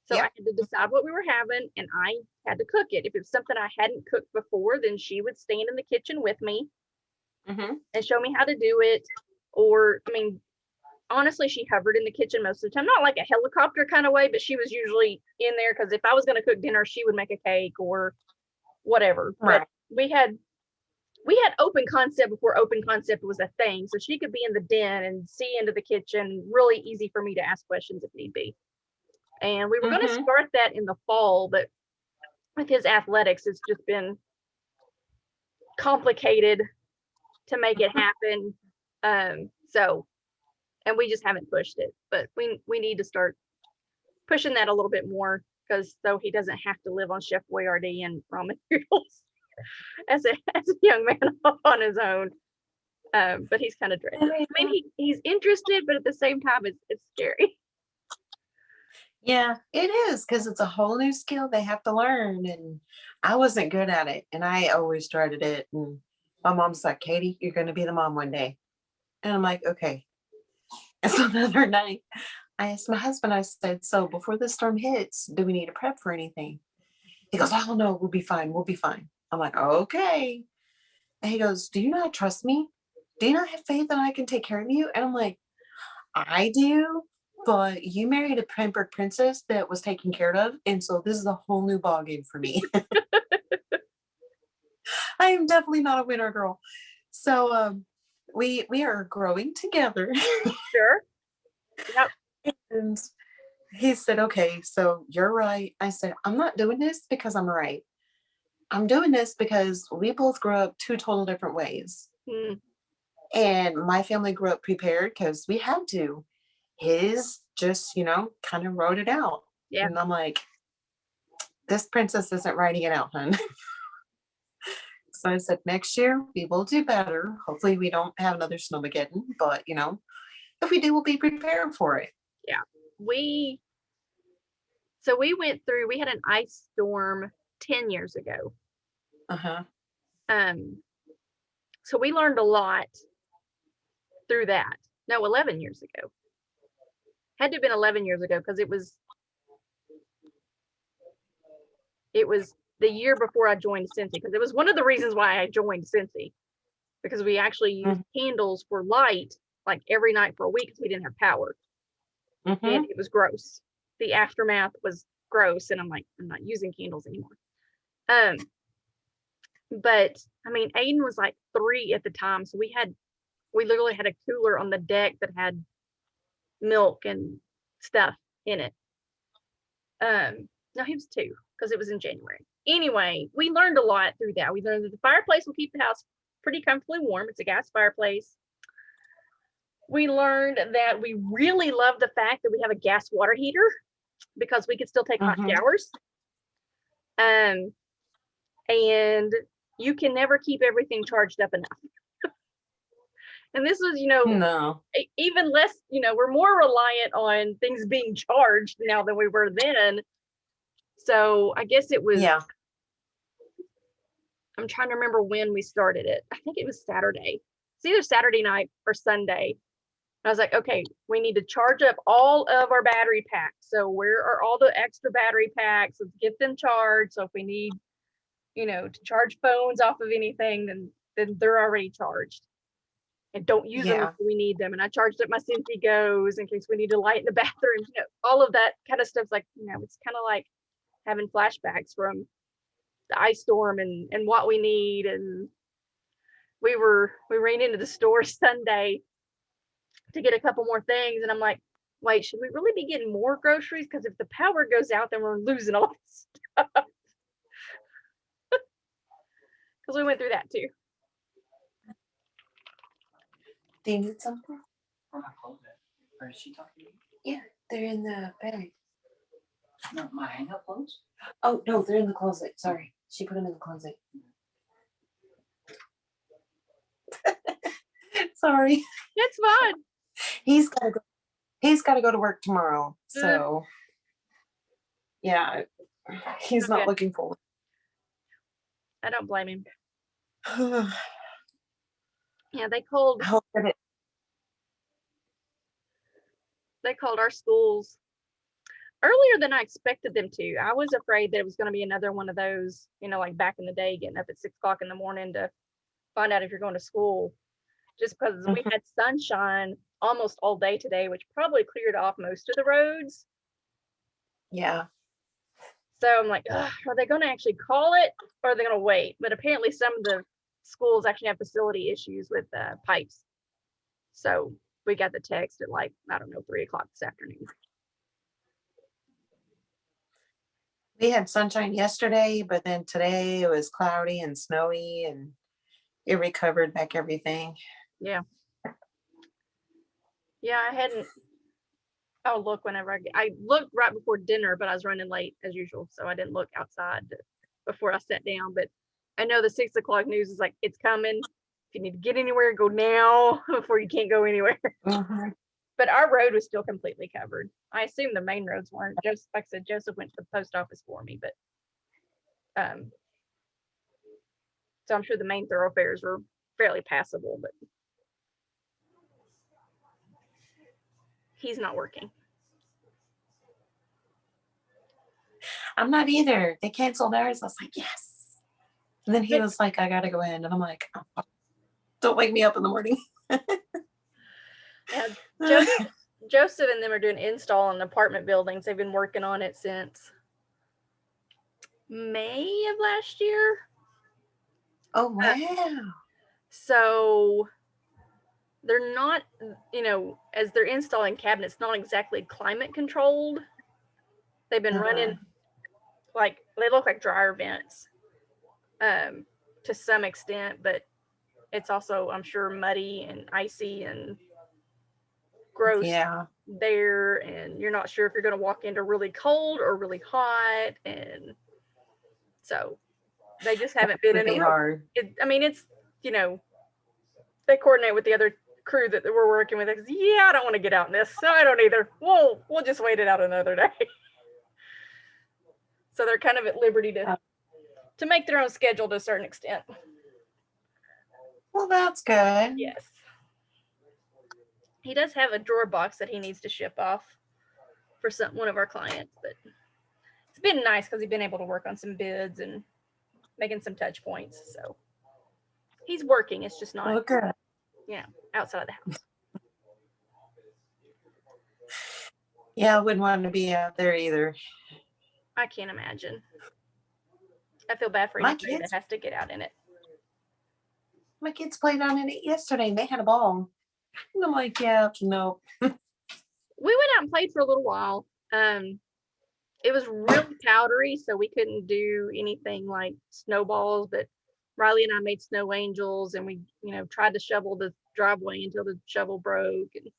So I had to decide what we were having, and I had to cook it. If it was something I hadn't cooked before, then she would stand in the kitchen with me and show me how to do it. Or, I mean, honestly, she hovered in the kitchen most of the time, not like a helicopter kind of way, but she was usually in there, because if I was going to cook dinner, she would make a cake or whatever. Right. But we had open concept before open concept was a thing. So she could be in the den and see into the kitchen, really easy for me to ask questions if need be. And we were going to start that in the fall, but with his athletics, it's just been complicated to make it happen. And we just haven't pushed it, but we need to start pushing that a little bit more, because so he doesn't have to live on Chef Boyardee and raw materials as a young man on his own. But he's kind of dreaded. I mean, he's interested, but at the same time, it's scary. Yeah, it is, because it's a whole new skill they have to learn, and I wasn't good at it, and I always dreaded it. And my mom's like, Katie, you're going to be the mom one day. And I'm like, okay. And so the other night, I asked my husband, I said, so before the storm hits, do we need to prep for anything? He goes, oh, no, we'll be fine. We'll be fine. I'm like, okay. And he goes, do you not trust me? Do you not have faith that I can take care of you? And I'm like, I do. But you married a pampered princess that was taken care of, and so this is a whole new ballgame for me. I am definitely not a winner girl. So we are growing together. Sure. Yep. And he said, okay, so you're right. I said, I'm not doing this because I'm right. I'm doing this because we both grew up two total different ways. And my family grew up prepared because we had to. His just, kind of wrote it out. Yeah. And I'm like, this princess isn't writing it out, hun. So I said, next year we will do better. Hopefully we don't have another snowmageddon, but if we do, we'll be prepared for it. Yeah. We had an ice storm 10 years ago. So we learned a lot through that. No, 11 years ago. Had to have been 11 years ago, because it was the year before I joined Scentsy, because it was one of the reasons why I joined Scentsy, because we actually used candles for light like every night for a week, because we didn't have power. And it was gross. The aftermath was gross, and I'm like, I'm not using candles anymore. But I mean, Aiden was like 3 at the time, so we literally had a cooler on the deck that had milk and stuff in it. No, he was 2, because it was in January. Anyway, we learned a lot through that. We learned that the fireplace will keep the house pretty comfortably warm. It's a gas fireplace. We learned that we really love the fact that we have a gas water heater, because we could still take hot showers. And you can never keep everything charged up enough. And this was, no, even less, we're more reliant on things being charged now than we were then. So I guess it was, I'm trying to remember when we started it. I think it was Saturday. It's either Saturday night or Sunday. I was like, okay, we need to charge up all of our battery packs. So where are all the extra battery packs? Let's get them charged. So if we need, to charge phones off of anything, then they're already charged. And don't use them Yeah. if we need them. And I charged up my Scentsy Go's in case we need to light in the bathroom. All of that kind of stuff's like, it's kind of like having flashbacks from the ice storm and what we need. And we ran into the store Sunday to get a couple more things, and I'm like, wait, should we really be getting more groceries? Because if the power goes out, then we're losing all this stuff. Because we went through that too. Do you need something? Or is she talking to you? They're in the bag. No, my hang-up clothes? Oh, no, they're in the closet. Sorry. She put them in the closet. Sorry. It's fun. He's got to go to work tomorrow. So yeah, he's not Okay. looking forward. I don't blame him. I Yeah, they called hope that our schools earlier than I expected them to. I was afraid that it was going to be another one of those, like back in the day, getting up at 6 o'clock in the morning to find out if you're going to school. Just because we had sunshine almost all day today, which probably cleared off most of the roads. yeah. So I'm like, are they going to actually call it, or are they going to wait? But apparently some of the schools actually have facility issues with pipes. So we got the text at 3 o'clock this afternoon. We had sunshine yesterday, but then today it was cloudy and snowy, and it recovered back everything. Yeah, I hadn't. I'll look whenever I looked right before dinner, but I was running late as usual, so I didn't look outside before I sat down. But I know the 6 o'clock news is like, it's coming. If you need to get anywhere, go now before you can't go anywhere. But our road was still completely covered. I assume the main roads weren't. Just like I said, Joseph went to the post office for me, but so I'm sure the main thoroughfares were fairly passable, but he's not working. I'm not either. They canceled ours. I was like, yes. And then he was like, I gotta go in. And I'm like, oh, don't wake me up in the morning. Yeah, Joseph and them are doing install in apartment buildings. They've been working on it since May of last year. Oh, wow. So they're not, as they're installing cabinets, not exactly climate controlled. They've been running they look like dryer vents to some extent, but it's also, I'm sure, muddy and icy and gross there, and you're not sure if you're going to walk into really cold or really hot, and so they just haven't been in a hard. It's they coordinate with the other crew that we're working with. Because, I don't want to get out in this, so I don't either. We'll just wait it out another day. So they're kind of at liberty to make their own schedule to a certain extent. Well, that's good. Yes. He does have a drawer box that he needs to ship off for one of our clients, but it's been nice because he's been able to work on some bids and making some touch points. So he's working. It's just not, outside of the house. Yeah, I wouldn't want to be out there either. I can't imagine. I feel bad for anybody that has to get out in it. My kids played on it yesterday and they had a ball. And I'm like, no. We went out and played for a little while. It was really powdery, so we couldn't do anything like snowballs, but Riley and I made snow angels, and we, tried to shovel the driveway until the shovel broke, and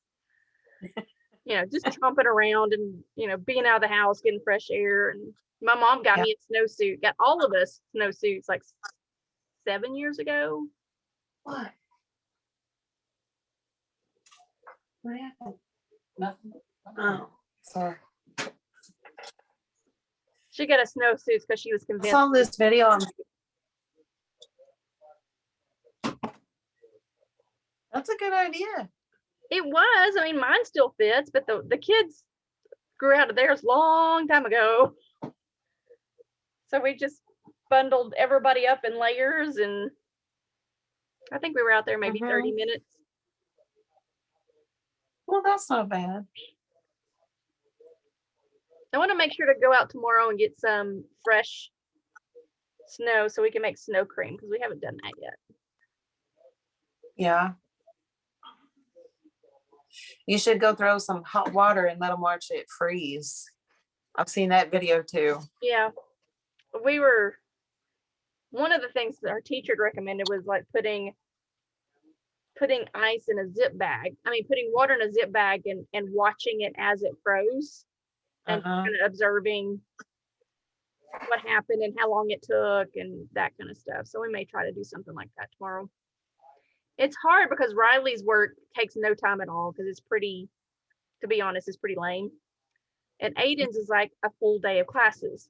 just tromping around and, being out of the house, getting fresh air. And my mom got me a snowsuit, got all of us snowsuits like 7 years ago. What? What happened? Nothing. Oh, sorry. She got a snowsuit because she was I convinced. saw this video on. That's a good idea. It was. I mean, mine still fits, but the kids grew out of theirs long time ago. So we just bundled everybody up in layers, and I think we were out there maybe 30 minutes. Well, that's not bad. I want to make sure to go out tomorrow and get some fresh snow so we can make snow cream, because we haven't done that yet. Yeah. You should go throw some hot water and let them watch it freeze. I've seen that video too. Yeah. One of the things that our teacher recommended was like putting ice in a zip bag. I mean, putting water in a zip bag and watching it as it froze, and kind of observing what happened and how long it took and that kind of stuff. So we may try to do something like that tomorrow. It's hard because Riley's work takes no time at all, because it's pretty, to be honest, it's pretty lame. And Aiden's is like a full day of classes.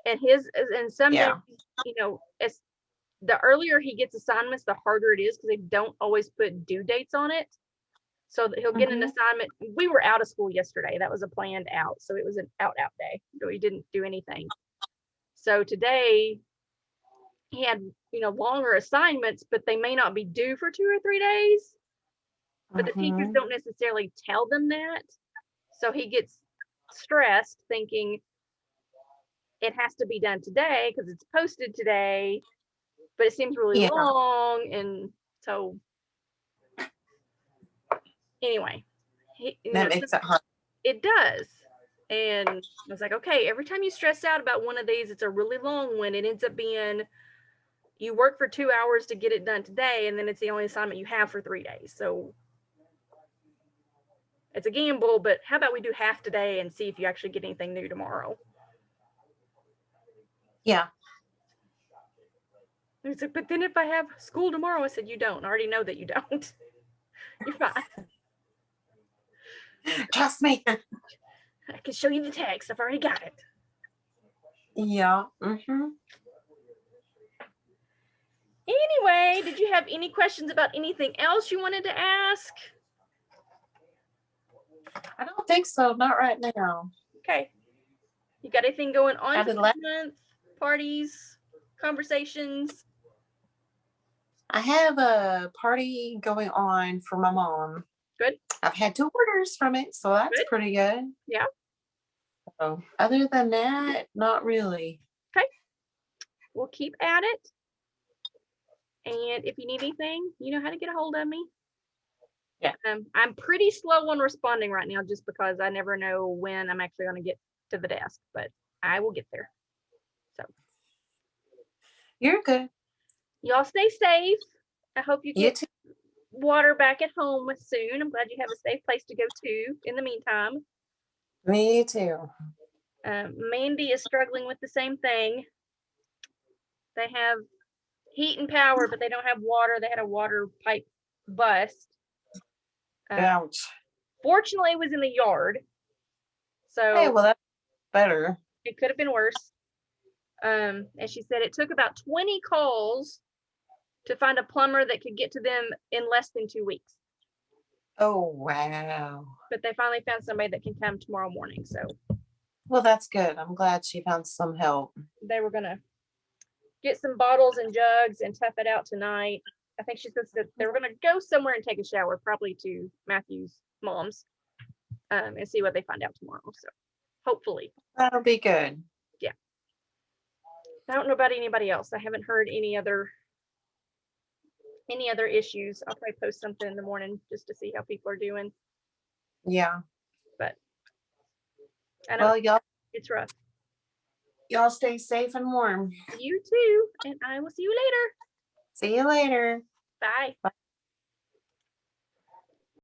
And some days, you know, it's the earlier he gets assignments, the harder it is, because they don't always put due dates on it. So that he'll get an assignment. We were out of school yesterday. That was a planned out. So it was an out day. So we didn't do anything. So today he had, you know, longer assignments, but they may not be due for 2 or 3 days. But the teachers don't necessarily tell them that. So he gets stressed thinking it has to be done today because it's posted today, but it seems really long. And so anyway, That makes it hard. It does. And I was like, okay, every time you stress out about one of these, it's a really long one. It ends up being you work for 2 hours to get it done today, and then it's the only assignment you have for 3 days. So it's a gamble, but how about we do half today and see if you actually get anything new tomorrow? Yeah. He said, but then if I have school tomorrow, I said, you don't. I already know that you don't. You're fine. Trust me. I can show you the text. I've already got it. Yeah. Anyway, did you have any questions about anything else you wanted to ask? I don't think so. Not right now. Okay. You got anything going on Added for this month? Parties, conversations? I have a party going on for my mom. Good. I've had 2 orders from it, so that's Good. pretty good. Yeah. So other than that, not really. Okay. We'll keep at it. And if you need anything, you know how to get a hold of me. Yeah. I'm pretty slow on responding right now just because I never know when I'm actually going to get to the desk, but I will get there. So You're good. y'all stay safe. I hope you You get too. water back at home soon. I'm glad you have a safe place to go to in the meantime. Me too. Mandy is struggling with the same thing. They have heat and power, but they don't have water. They had a water pipe bust. Ouch. Fortunately, it was in the yard. So Hey, well, that's better. it could have been worse. And she said it took about 20 calls to find a plumber that could get to them in less than 2 weeks. Oh, wow. But they finally found somebody that can come tomorrow morning. So Well, that's good. I'm glad she found some help. they were going to get some bottles and jugs and tough it out tonight. I think she said that they were going to go somewhere and take a shower, probably to Matthew's mom's, and see what they find out tomorrow. So hopefully. That'll be good. Yeah. I don't know about anybody else. I haven't heard any other issues. I'll probably post something in the morning just to see how people are doing. Yeah. But I know Well, it's rough. y'all stay safe and warm. You too. And I will see you later. See you later. Bye.